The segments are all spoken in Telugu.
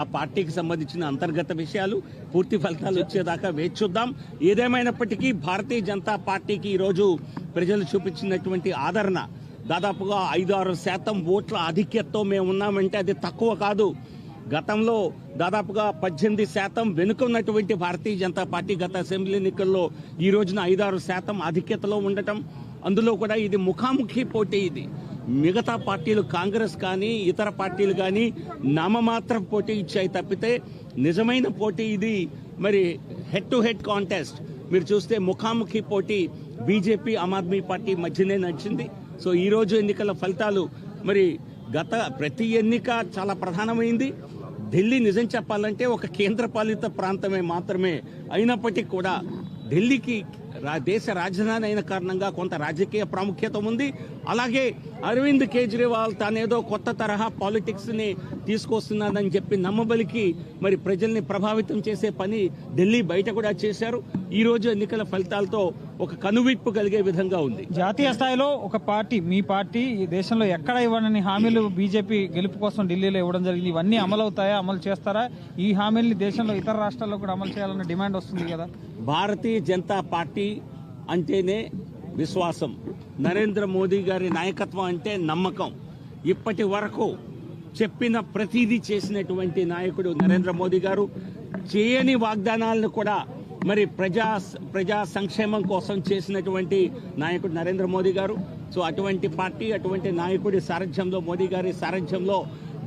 ఆ పార్టీకి సంబంధించిన అంతర్గత విషయాలు పూర్తి ఫలితాలు వచ్చేదాకా వేచి చూద్దాం. ఏదేమైనప్పటికీ భారతీయ జనతా పార్టీకి ఈరోజు ప్రజలు చూపించినటువంటి ఆదరణ దాదాపుగా 5-6% ఓట్ల ఆధిక్యతతో మేము ఉన్నామంటే అది తక్కువ కాదు. గతంలో దాదాపుగా 18% వెనుక ఉన్నటువంటి భారతీయ జనతా పార్టీ గత అసెంబ్లీ ఎన్నికల్లో ఈ రోజున 5-6% ఆధిక్యతలో ఉండటం, అందులో కూడా ఇది ముఖాముఖి పోటీ. ఇది మిగతా పార్టీలు కాంగ్రెస్ కానీ ఇతర పార్టీలు కానీ నామమాత్ర పోటీ ఇచ్చాయి తప్పితే నిజమైన పోటీ ఇది మరి హెడ్ టు హెడ్ కాంటెస్ట్. మీరు చూస్తే ముఖాముఖి పోటీ బీజేపీ ఆమ్ ఆద్మీ పార్టీ మధ్యనే నడిచింది. సో ఈ రోజు ఎన్నికల ఫలితాలు మరి గత ప్రతి ఎన్నిక చాలా ప్రధానమైంది. ఢిల్లీ నిజం చెప్పాలంటే ఒక కేంద్రపాలిత ప్రాంతమే మాత్రమే అయినప్పటికీ కూడా ఢిల్లీకి దేశ రాజధాని అయిన కారణంగా కొంత రాజకీయ ప్రాముఖ్యత ఉంది. అలాగే అరవింద్ కేజ్రీవాల్ తానేదో కొత్త తరహా పాలిటిక్స్ ని తీసుకొస్తున్నాడని చెప్పి నమ్మబలికి మరి ప్రజల్ని ప్రభావితం చేసే పని ఢిల్లీ బయట కూడా చేశారు. ఈ రోజు ఎన్నికల ఫలితాలతో ఒక కనువిప్పు కలిగే విధంగా ఉంది. జాతీయ స్థాయిలో ఒక పార్టీ, మీ పార్టీ ఈ దేశంలో ఎక్కడ ఇవ్వని హామీలు బీజేపీ గెలుపు కోసం ఢిల్లీలో ఇవ్వడం జరిగింది. ఇవన్నీ అమలవుతాయా, అమలు చేస్తారా? ఈ హామీల్ని దేశంలో ఇతర రాష్ట్రాల్లో కూడా అమలు చేయాలన్న డిమాండ్ వస్తుంది కదా. భారతీయ జనతా పార్టీ అంటేనే విశ్వాసం, నరేంద్ర మోదీ గారి నాయకత్వం అంటే నమ్మకం. ఇప్పటి వరకు చెప్పిన ప్రతిదీ చేసినటువంటి నాయకుడు నరేంద్ర మోదీ గారు. చేయని వాగ్దానాలను కూడా మరి ప్రజా సంక్షేమం కోసం చేసినటువంటి నాయకుడు నరేంద్ర మోదీ గారు. సో అటువంటి పార్టీ, అటువంటి నాయకుడి సారథ్యంలో, మోదీ గారి సారథ్యంలో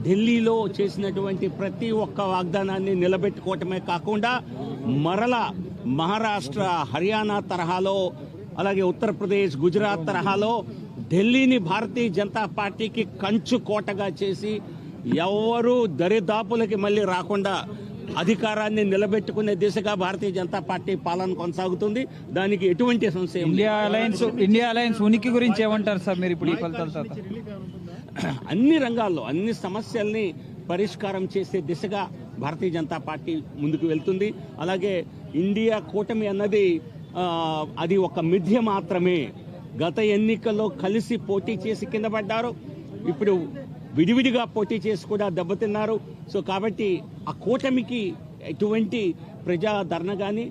ఢిల్లీలో చేసినటువంటి ప్రతి ఒక్క వాగ్దానాన్ని నిలబెట్టుకోవటమే కాకుండా మరలా మహారాష్ట్ర, హర్యానా తరహాలో, అలాగే ఉత్తరప్రదేశ్, గుజరాత్ తరహాలో ఢిల్లీని భారతీయ జనతా పార్టీకి కంచు కోటగా చేసి ఎవరు దరిదాపులకి మళ్ళీ రాకుండా అధికారాన్ని నిలబెట్టుకునే దిశగా భారతీయ జనతా పార్టీ పాలన కొనసాగుతుంది. దానికి ఎటువంటి సంశయం. ఇండియా అలయన్స్ ఉనికి గురించి ఏమంటారు సార్ మీరు ఇప్పుడు ఈ ఫలితాల తర్వాత? అన్ని రంగాల్లో అన్ని సమస్యల్ని పరిష్కారం చేసే దిశగా భారతీయ జనతా పార్టీ ముందుకు వెళ్తుంది. అలాగే ఇండియా కూటమి అన్నది అది ఒక మిథ్య మాత్రమే. గత ఎన్నికల్లో కలిసి పోటీ చేసి కింద పడ్డారు, ఇప్పుడు విడివిడిగా పోటీ చేసి కూడా దెబ్బతిన్నారు. సో కాబట్టి ఆ కూటమికి ఎటువంటి ప్రజాదరణ కానీ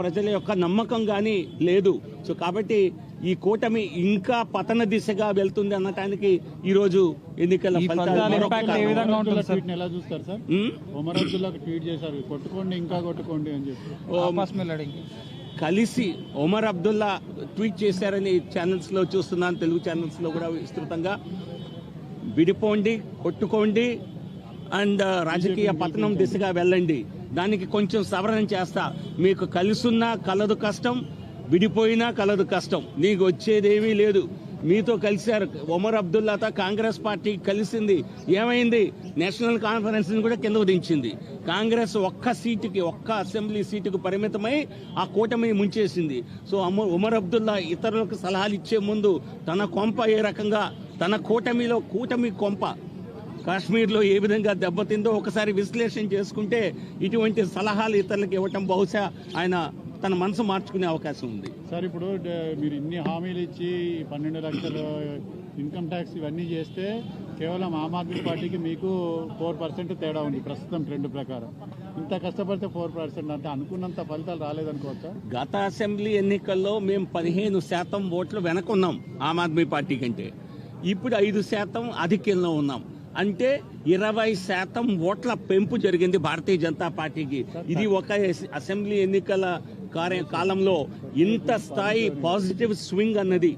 ప్రజల యొక్క నమ్మకం కానీ లేదు. సో కాబట్టి ఈ కూటమి ఇంకా పతన దిశగా వెళ్తుంది అనటానికి ఈ రోజు ఎన్నికల ఫలితాలు ఎలా చూస్తారు సార్? ఒమర్ అబ్దుల్లా ట్వీట్ చేశారు, కొట్టుకోండి ఇంకా కొట్టుకోండి అని చెప్పి. కలిసి ఒమర్ అబ్దుల్లా ట్వీట్ చేశారని ఛానల్స్ లో చూస్తున్నాను, తెలుగు ఛానల్స్ లో కూడా విస్తృతంగా. విడిపోండి, కొట్టుకోండి అండ్ రాజకీయ పతనం దిశగా వెళ్ళండి. దానికి కొంచెం సవరణ చేస్తా. మీకు కలిసున్నా కలదు కష్టం, విడిపోయినా కలదు కష్టం. నీకు వచ్చేదేమీ లేదు. మీతో కలిశారు, ఒమర్ అబ్దుల్లాతో కాంగ్రెస్ పార్టీ కలిసింది, ఏమైంది? నేషనల్ కాన్ఫరెన్స్ ని కూడా కిందకు దించింది. కాంగ్రెస్ ఒక్క అసెంబ్లీ సీటుకు పరిమితమై ఆ కూటమిని ముంచేసింది. సో ఒమర్ అబ్దుల్లా ఇతరులకు సలహాలు ఇచ్చే ముందు తన కొంప ఏ రకంగా, తన కూటమి కొంప కాశ్మీర్లో ఏ విధంగా దెబ్బతిందో ఒకసారి విశ్లేషణ చేసుకుంటే ఇటువంటి సలహాలు ఇతరులకు ఇవ్వటం బహుశా ఆయన తన మనసు మార్చుకునే అవకాశం ఉంది. సార్ ఇప్పుడు మీరు ఇన్ని హామీలు ఇచ్చి 12 లక్షల ఇన్కమ్ ట్యాక్స్ ఇవన్నీ చేస్తే కేవలం ఆమ్ ఆద్మీ పార్టీకి మీకు 4% తేడా ఉంది ప్రస్తుతం ట్రెండ్ ప్రకారం. ఇంత కష్టపడితే 4% అంటే అనుకున్నంత ఫలితాలు రాలేదనుకోవచ్చా? గత అసెంబ్లీ ఎన్నికల్లో మేము 15% ఓట్లు వెనకున్నాం ఆమ్ ఆద్మీ పార్టీ కంటే. ఇప్పుడు 5% ఆధిక్యంలో ఉన్నాం. అంటే 20% ఓట్ల పెంపు జరిగింది భారతీయ జనతా పార్టీకి. ఇది ఒక అసెంబ్లీ ఎన్నికల కాలంలో ఇంత స్థాయి పాజిటివ్ స్వింగ్ అన్నది,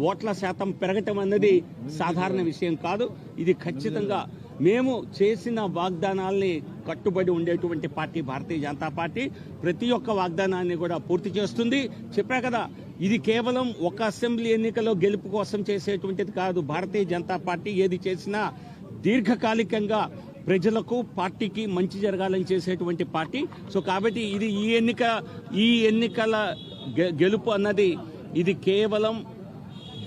ఓట్ల శాతం పెరగటం అన్నది సాధారణ విషయం కాదు. ఇది ఖచ్చితంగా మేము చేసిన వాగ్దానాల్ని కట్టుబడి ఉండేటువంటి పార్టీ భారతీయ జనతా పార్టీ. ప్రతి ఒక్క వాగ్దానాన్ని కూడా పూర్తి చేస్తుంది. చెప్పా కదా, ఇది కేవలం ఒక అసెంబ్లీ ఎన్నికలో గెలుపు కోసం చేసేటువంటిది కాదు. భారతీయ జనతా పార్టీ ఏది చేసినా దీర్ఘకాలికంగా ప్రజలకు, పార్టీకి మంచి జరగాలని చేసేటువంటి పార్టీ. సో కాబట్టి ఇది ఈ ఎన్నికల గెలుపు అన్నది ఇది కేవలం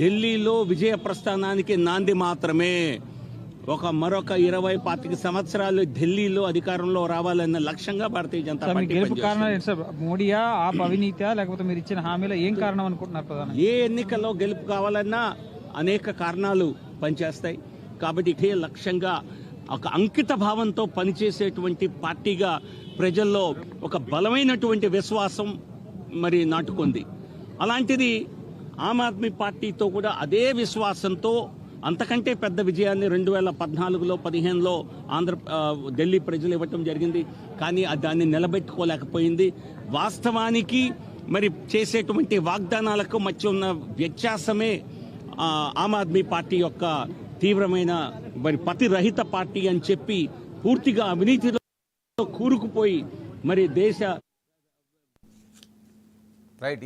ఢిల్లీలో విజయ ప్రస్థానానికి నాంది మాత్రమే. మరొక 20-25 సంవత్సరాలు ఢిల్లీలో అధికారంలో రావాలన్న లక్ష్యంగా భారతీయ జనతా పార్టీ. మోడీయా, అవినీతియా, లేకపోతే మీరు ఇచ్చిన హామీలో ఏం కారణం అనుకుంటున్నారు? ఏ ఎన్నికల్లో గెలుపు కావాలన్నా అనేక కారణాలు పనిచేస్తాయి. కాబట్టి ఇదే లక్ష్యంగా ఒక అంకిత భావంతో పనిచేసేటువంటి పార్టీగా ప్రజల్లో ఒక బలమైనటువంటి విశ్వాసం మరి నాటుకుంది. అలాంటిది ఆమ్ ఆద్మీ పార్టీతో కూడా అదే విశ్వాసంతో అంతకంటే పెద్ద విజయాన్ని 2014లో 15లో ఢిల్లీ ప్రజలు ఇవ్వటం జరిగింది. కానీ దాన్ని నిలబెట్టుకోలేకపోయింది. వాస్తవానికి మరి చేసేటువంటి వాగ్దానాలకు మధ్య ఉన్న వ్యత్యాసమే ఆమ్ ఆద్మీ పార్టీ యొక్క తీవ్రమైన మరి పతిరహిత పార్టీ అని చెప్పి పూర్తిగా అవినీతిలో కూరుకుపోయి మరి దేశ